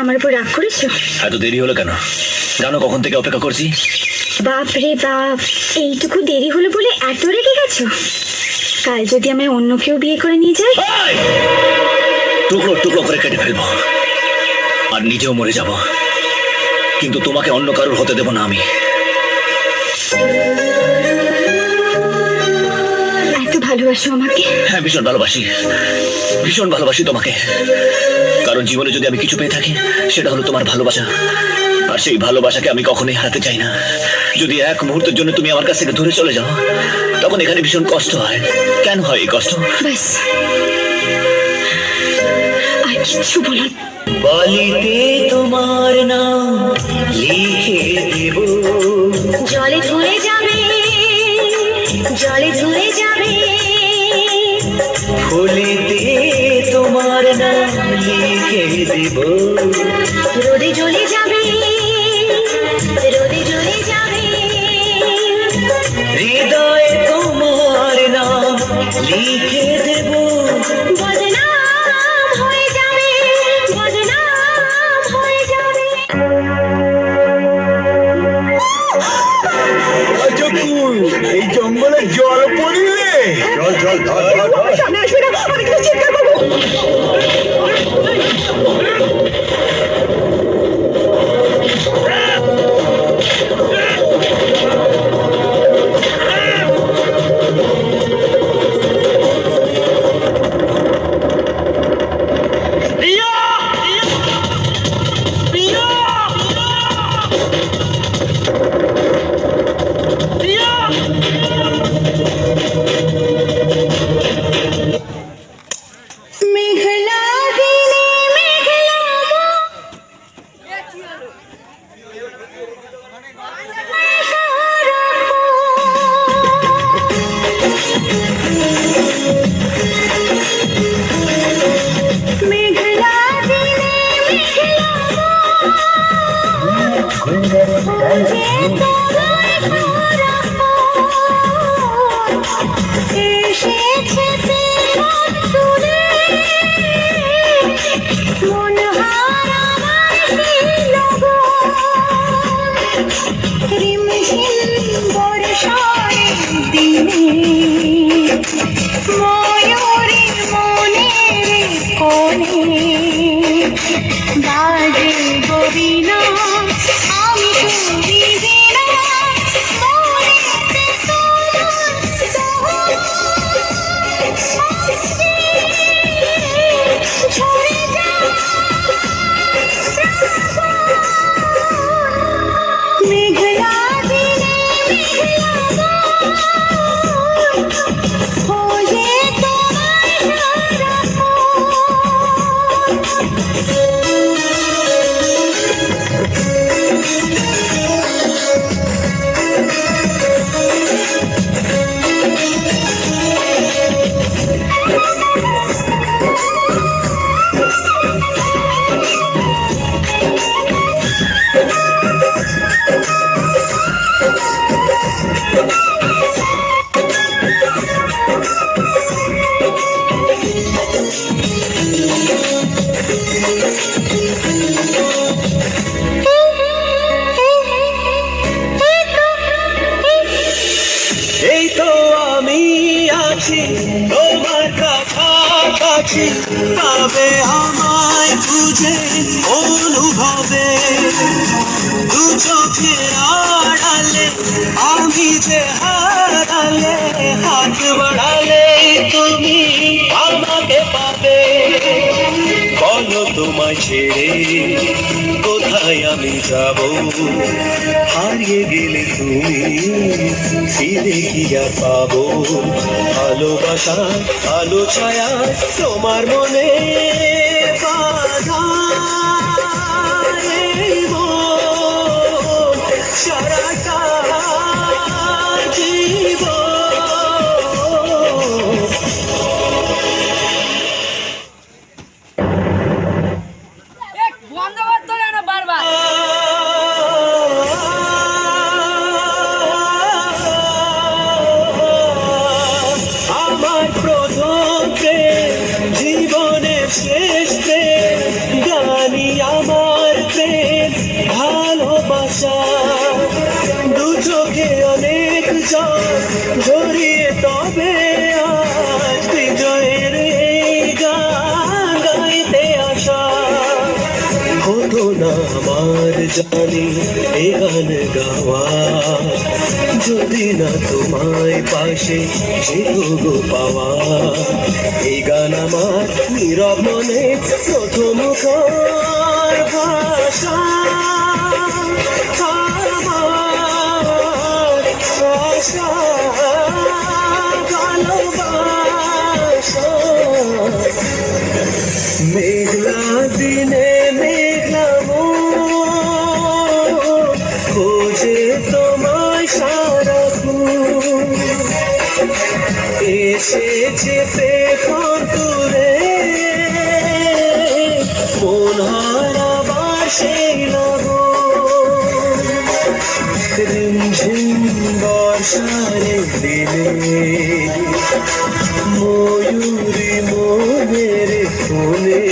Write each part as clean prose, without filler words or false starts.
আমার উপর রাগ করেছো? এত দেরি হলো কেন? জানো কখন থেকে অপেক্ষা করছি? বাপ রে বাপ, এইটুকু দেরি হলো বলে এত রেগে গেছো? কাল যদি আমায় অন্য কেউ বিয়ে করে নিয়ে যায়? টুকরো টুকরো করে কেটে ফেলবো আর নিজেও মরে যাব, কিন্তু তোমাকে অন্য কারোর হতে দেব না আমি। এত ভালোবাসো আমাকে? হ্যাঁ, ভীষণ ভালোবাসি, ভীষণ ভালোবাসি তোমাকে। কারণ জীবনে যদি আমি কিছু পেয়ে থাকি সেটা হলো তোমার ভালোবাসা, আর সেই ভালোবাসাকে আমি কখনোই হারাতে চাই না। যদি এক মুহূর্তের জন্য তুমি আমার কাছ থেকে দূরে চলে যাও তখন এখানে ভীষণ কষ্ট হয়। কেন হয় এই কষ্ট? ব্যাস, আর কিচ্ছু বলো। বালিতে তোমার নাম লিখে দেব, জলে ধুয়ে যাবে, জলে ধুয়ে যাবে, ফুলেতে তোমার নাম লিখে দেব, রোদে জ্বলে যাবে, রোদে জ্বলে যাবে, হৃদয়ে তোমার নাম লিখে দেব, বদনাম হয়ে যাবে, বদনাম হয়ে যাবে। এই জঙ্গলে জল পড়িলে জল জল সামনে আসবে না, আমি কিন্তু চিৎকার করবো। মেঘলা দিনে মেঘলা মেঘলা দিনে এসেছে তুলে মন রিমঝিম বর্ষার দিনে ময়ূরী মনের কোণে বাজে গরিনা, আমি তুমি বিনা মনেতে তোমার ঝরে যায় মেঘলা দিনে মেঘলা খোঁজে তোমার সারা এই তো আমি আছি তোমার কাছাকাছি, পাবে আমায় খুঁজে অনুভবে, দু চোখে আড়ালে আমি যে হারালে, হাত বাড়ালে তুমি আমাকে পাবে। বলো তোমায় ছেড়ে কোথায় আমি যাব, হারিয়ে গেলে তুমি ফিরে কি আর পাবো? ভালোবাসা আলো ছায়া তোমার মনে বাধা, এই মন সারাটা জীবন। বন্ধ করতে হবে না বারবার। আমার প্রথম প্রেম, জীবনের শেষ প্রেম, জানি আমার জানি এই গান গাওয়া, যদি না তোমায় পাশে যে গো পাওয়া। এই গান আমার নীরব মনে প্রথম কার ভাষা, আমার আশা ভালোবাসা। মেঘলা দিনে মেঘলা মন খোঁজে তোমায় সারাক্ষণ, এসেছে পেখর তুলে মন হারাবার সেই লগন। রিমঝিম বর্ষারে দিলে ময়ূরী মনের কোলে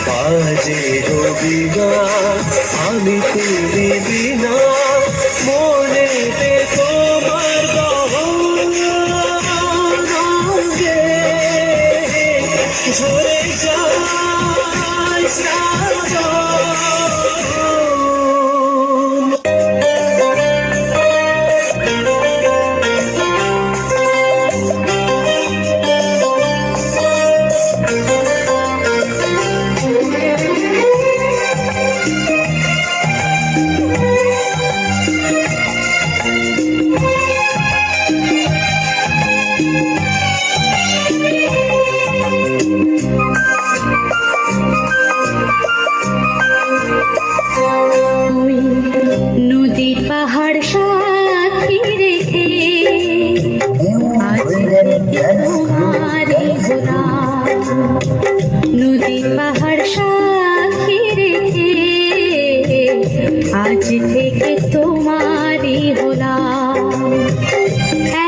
বাজে রবিনা, আমি তুমি বিনা মনেতে তোমার গহনে ঝরে যায় শ্রাবণ। ওই নদী পাহাড় সাথী রেখে আজ তোমারই গোলাম। নদী পাহাড় সাথী রেখে আজ থেকে তোমারই হলাম।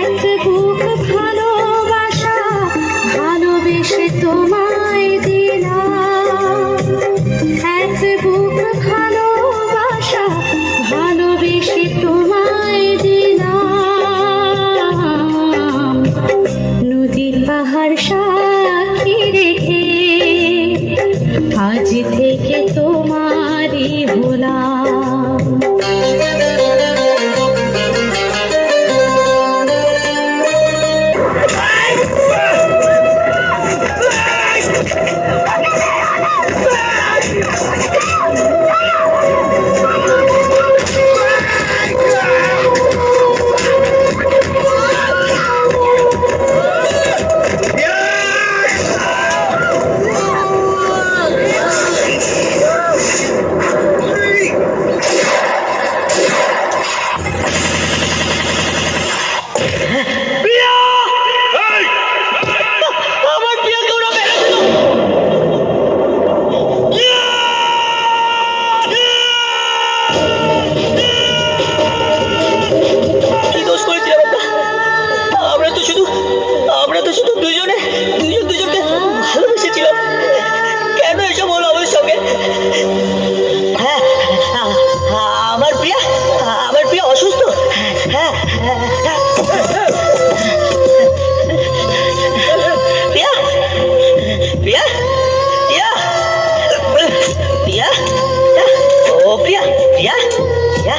এক বুক ভালোবাসা ভালোবেসে তোমায় দিলাম। এক বুক ভালোবাসা ভালোবেসে তোমায় দিলাম। নদীর পাহাড় সাক্ষী রেখে আজ থেকে তোমারই হলাম। কি দোষ করেছিলাম আমরা? আমরা তো শুধু দুজনকে ভালোবেসেছিলাম। কেন এসব হলো আমাদের সঙ্গে? হ্যাঁ, আমার প্রিয়া অসুস্থ। হ্যাঁ, প্রিয়া প্রিয়া প্রিয়া প্রিয়া ও প্রিয়া প্রিয়া প্রিয়া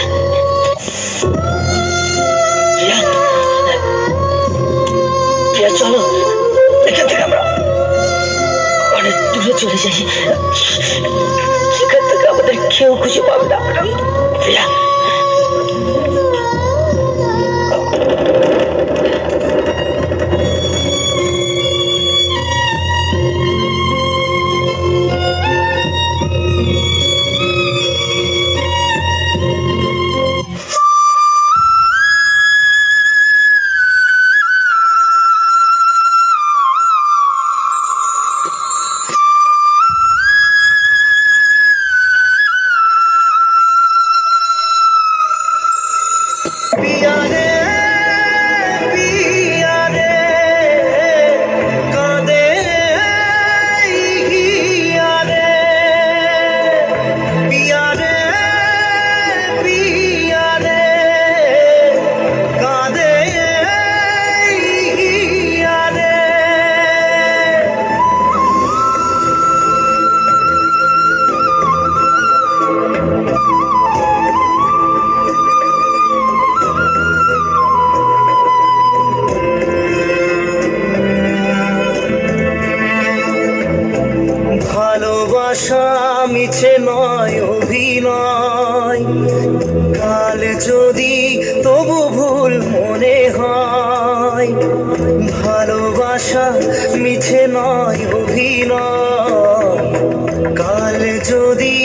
প্রিয়া প্রিয়া, চলো এখান থেকে আমরা অনেক দূরে চলে যাই, সেখান থেকে আমাদের কেউ খুঁজে পাবে না। প্রিয়া, ভালোবাসা মিছে নয় অভিনয়, কাল যদি তবু ভুল মনে হয়, ভালোবাসা মিছে নয় অভিনয়, কাল যদি